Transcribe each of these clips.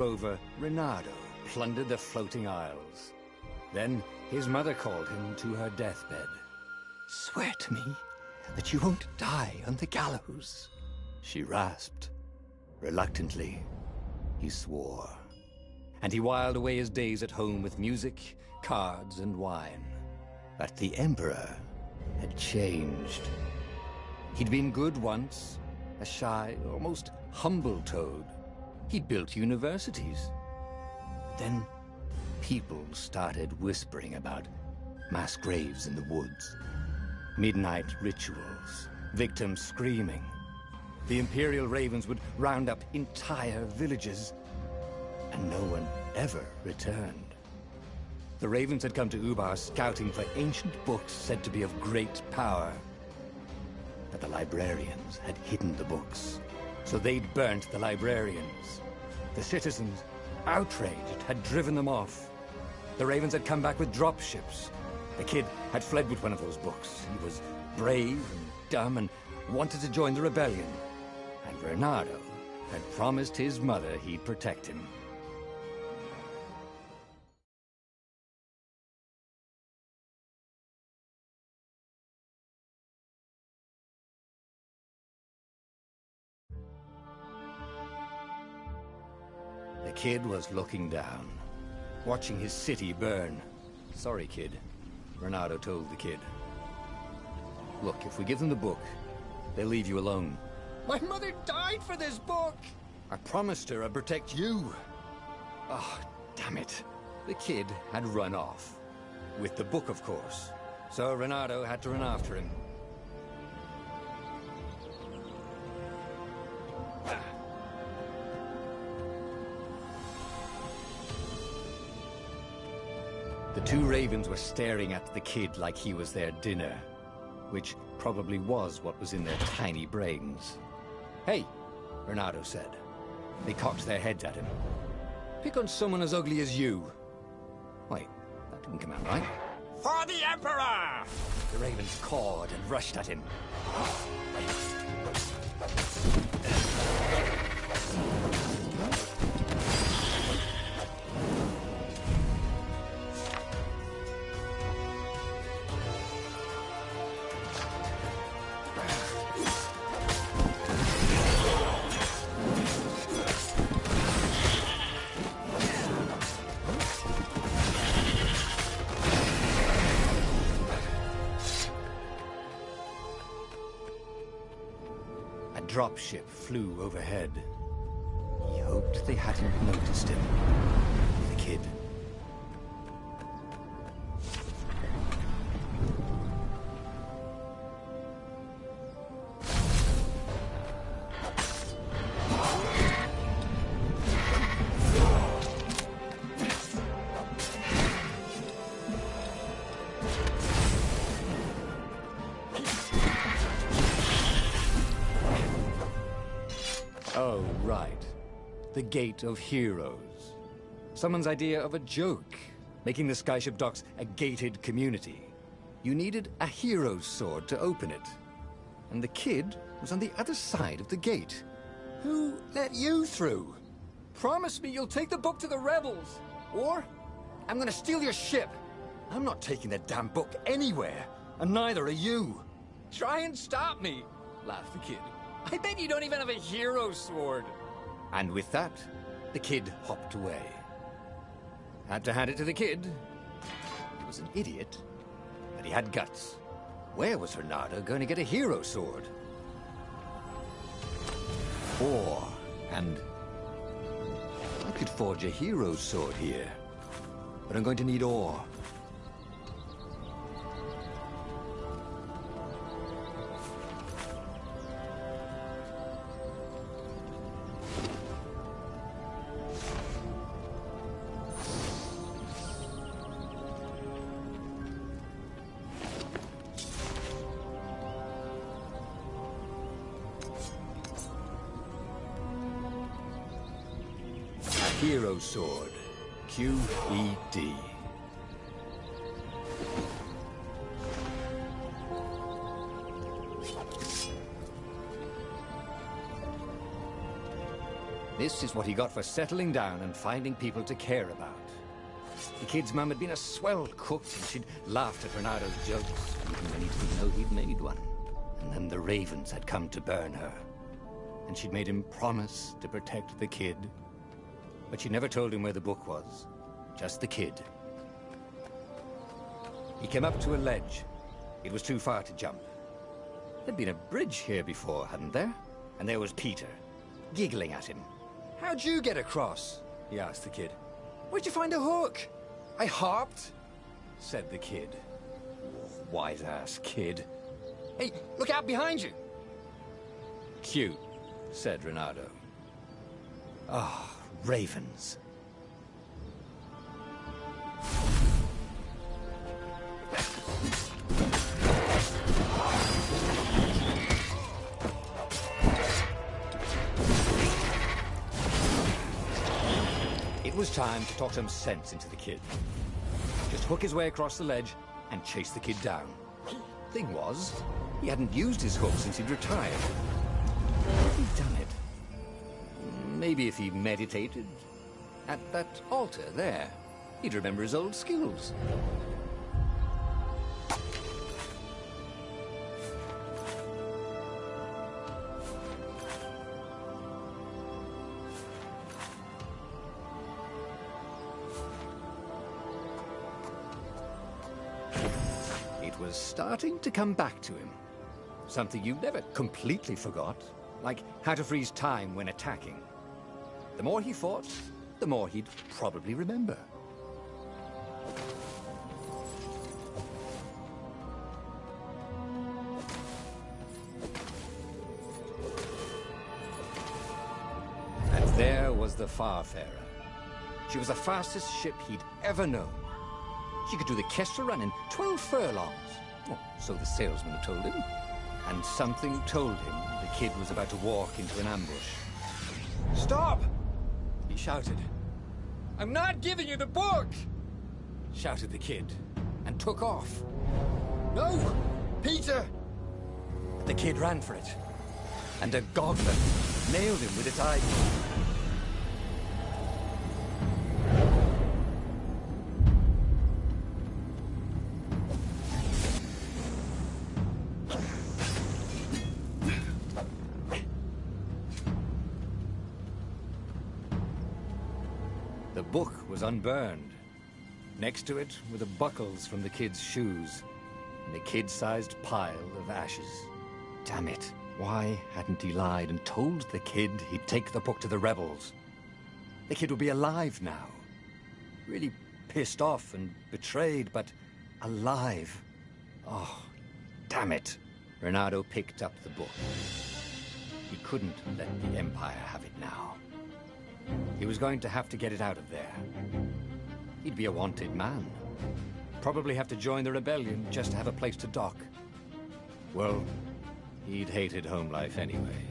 rover Reynardo plundered the floating isles. Then his mother called him to her deathbed. "Swear to me that you won't die on the gallows," she rasped. Reluctantly, he swore. And he whiled away his days at home with music, cards, and wine. But the Emperor had changed. He'd been good once, a shy, almost humble toad. He'd built universities. Then people started whispering about mass graves in the woods, midnight rituals, victims screaming. The Imperial Ravens would round up entire villages, and no one ever returned. The Ravens had come to Ubar scouting for ancient books said to be of great power. But the librarians had hidden the books, so they'd burnt the librarians. The citizens, outraged, had driven them off. The Ravens had come back with dropships. The kid had fled with one of those books. He was brave and dumb and wanted to join the rebellion. And Reynardo had promised his mother he'd protect him. The kid was looking down, watching his city burn. "Sorry, kid," Reynardo told the kid. "Look, if we give them the book, they'll leave you alone." "My mother died for this book!" "I promised her I'd protect you." Oh, damn it. The kid had run off. With the book, of course. So Reynardo had to run after him. The two Ravens were staring at the kid like he was their dinner, which probably was what was in their tiny brains. "Hey," Reynardo said. They cocked their heads at him. "Pick on someone as ugly as you." Wait, that didn't come out right. "For the Emperor!" The Ravens cawed and rushed at him. A dropship flew overhead. He hoped they hadn't noticed him. The kid. Oh, right. The Gate of Heroes. Someone's idea of a joke, making the skyship docks a gated community. You needed a hero's sword to open it. And the kid was on the other side of the gate. Who let you through? Promise me you'll take the book to the rebels, or I'm gonna steal your ship. I'm not taking that damn book anywhere, and neither are you. Try and stop me, laughed the kid. I bet you don't even have a hero sword. And with that, the kid hopped away. Had to hand it to the kid. He was an idiot, but he had guts. Where was Reynardo going to get a hero sword? Ore, and I could forge a hero sword here, but I'm going to need ore. Hero Sword, QED. This is what he got for settling down and finding people to care about. The kid's mum had been a swell cook, and she'd laughed at Renado's jokes, even when he didn't know he'd made one. And then the ravens had come to burn her. And she'd made him promise to protect the kid. But she never told him where the book was. Just the kid. He came up to a ledge. It was too far to jump. There'd been a bridge here before, hadn't there? And there was Peter, giggling at him. "How'd you get across?" he asked the kid. "Where'd you find a hook?" "I hopped," said the kid. Wise-ass kid. "Hey, look out behind you!" "Cute," said Renato. Ah, ravens. It was time to talk some sense into the kid. Just hook his way across the ledge and chase the kid down. Thing was, he hadn't used his hook since he'd retired. Had he done it? Maybe if he meditated at that altar there, he'd remember his old skills. It was starting to come back to him. Something you never completely forgot, like how to freeze time when attacking. The more he fought, the more he'd probably remember. And there was the Farfarer. She was the fastest ship he'd ever known. She could do the Kestra run in 12 furlongs. Oh, so the salesman had told him. And something told him the kid was about to walk into an ambush. "Stop!" he shouted. "I'm not giving you the book!" shouted the kid, and took off. "No! Peter!" The kid ran for it, and a goblin nailed him with its eyeball. The book was unburned. Next to it were the buckles from the kid's shoes, and a kid-sized pile of ashes. Damn it. Why hadn't he lied and told the kid he'd take the book to the rebels? The kid would be alive now. Really pissed off and betrayed, but alive. Oh, damn it. Renato picked up the book. He couldn't let the Empire have it now. He was going to have to get it out of there. He'd be a wanted man. Probably have to join the rebellion just to have a place to dock. Well, he'd hated home life anyway.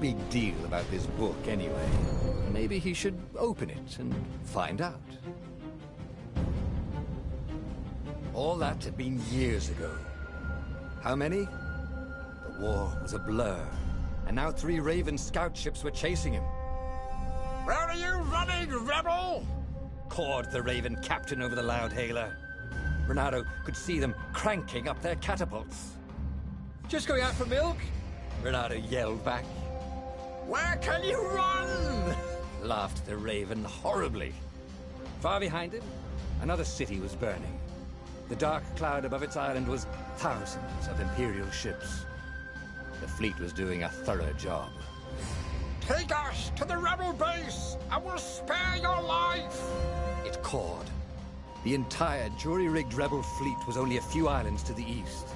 Big deal about this book anyway. Maybe he should open it and find out. All that had been years ago. How many? The war was a blur, and now 3 Raven scout ships were chasing him. "Where are you running, rebel?" cawed the Raven captain over the loud hailer. Renato could see them cranking up their catapults. "Just going out for milk?" Renato yelled back. "Where can you run?" laughed the Raven horribly. Far behind him, another city was burning. The dark cloud above its island was thousands of Imperial ships. The fleet was doing a thorough job. "Take us to the rebel base, and we'll spare your life!" it cawed. The entire jury-rigged rebel fleet was only a few islands to the east.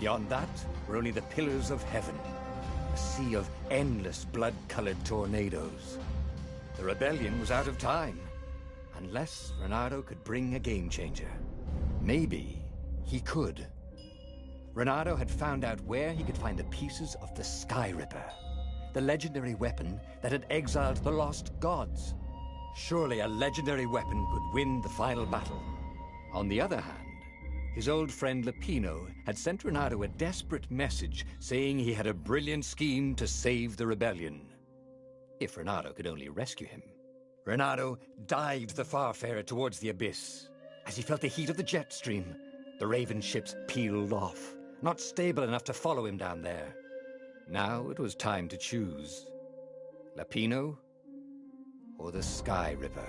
Beyond that were only the pillars of heaven. A sea of endless blood-colored tornadoes. The rebellion was out of time. Unless Renato could bring a game-changer. Maybe he could. Renato had found out where he could find the pieces of the Sky Ripper. the legendary weapon that had exiled the lost gods. Surely a legendary weapon could win the final battle. On the other hand, his old friend Lapino had sent Renato a desperate message saying he had a brilliant scheme to save the rebellion. If Renato could only rescue him. Renato dived the Farfarer towards the abyss. As he felt the heat of the jet stream, the Raven ships peeled off, not stable enough to follow him down there. Now it was time to choose. Lapino or the Sky Ripper?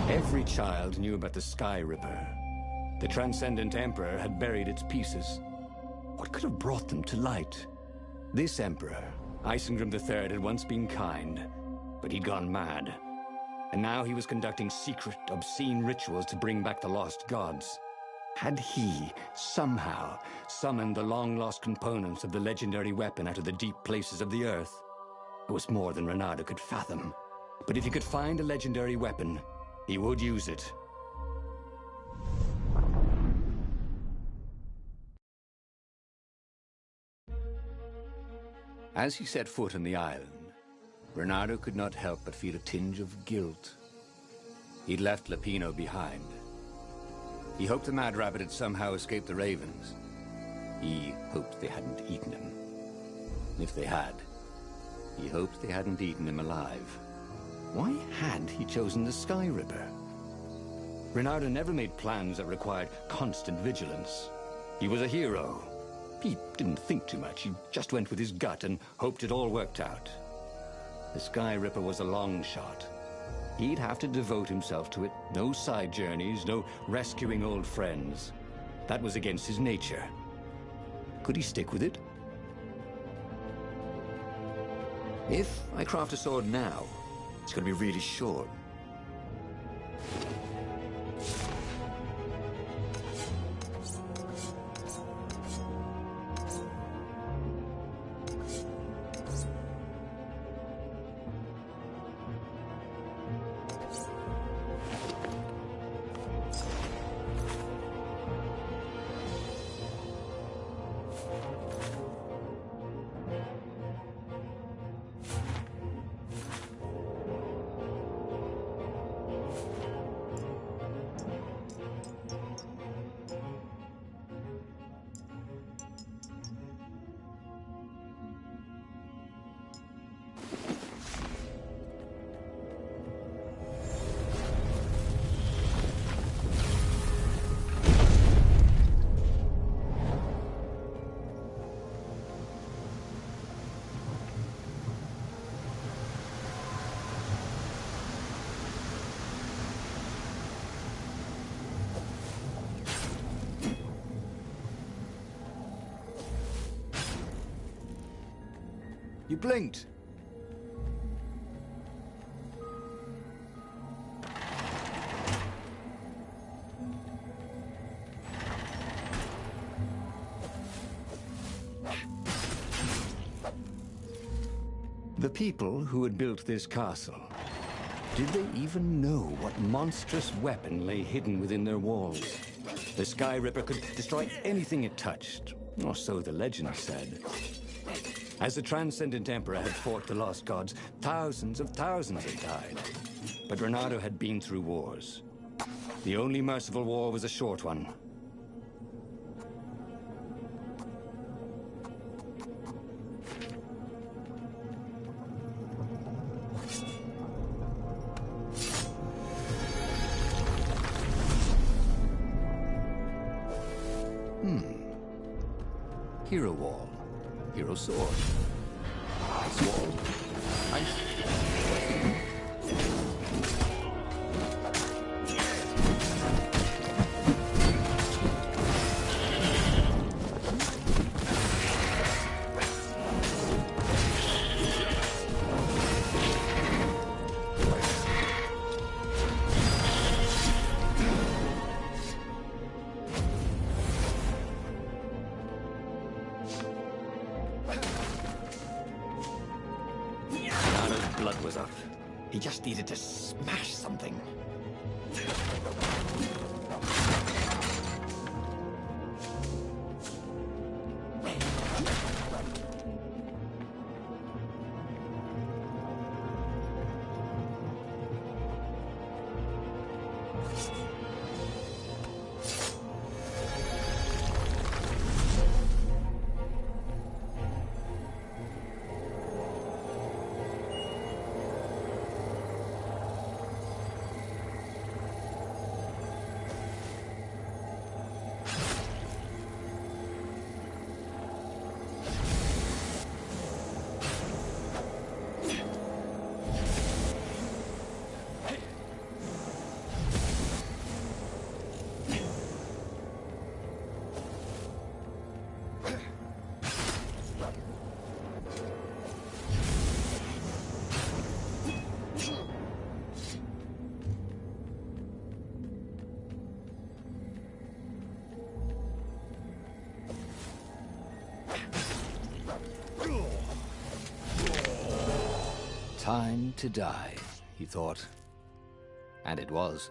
Every child knew about the Sky Ripper. The Transcendent Emperor had buried its pieces. What could have brought them to light? This Emperor, Isengrim III, had once been kind, but he'd gone mad. And now he was conducting secret, obscene rituals to bring back the lost gods. Had he, somehow, summoned the long-lost components of the legendary weapon out of the deep places of the earth? It was more than Renato could fathom. But if he could find a legendary weapon, he would use it. As he set foot on the island, Renato could not help but feel a tinge of guilt. He'd left Lapino behind. He hoped the Mad Rabbit had somehow escaped the Ravens. He hoped they hadn't eaten him. If they had, he hoped they hadn't eaten him alive. Why had he chosen the Sky Ripper? Renato never made plans that required constant vigilance. He was a hero. He didn't think too much. He just went with his gut and hoped it all worked out. The Sky Ripper was a long shot. He'd have to devote himself to it. No side journeys, no rescuing old friends. That was against his nature. Could he stick with it? If I craft a sword now, it's going to be really short. You blinked. The people who had built this castle, did they even know what monstrous weapon lay hidden within their walls? The Sky Ripper could destroy anything it touched, or so the legend said. As the Transcendent Emperor had fought the lost gods, thousands of thousands had died. But Renato had been through wars. The only merciful war was a short one. Hero wall. Hero sword. Ice wall. Ice. blood was up. He just needed to smash something. Time to die, he thought. And it was.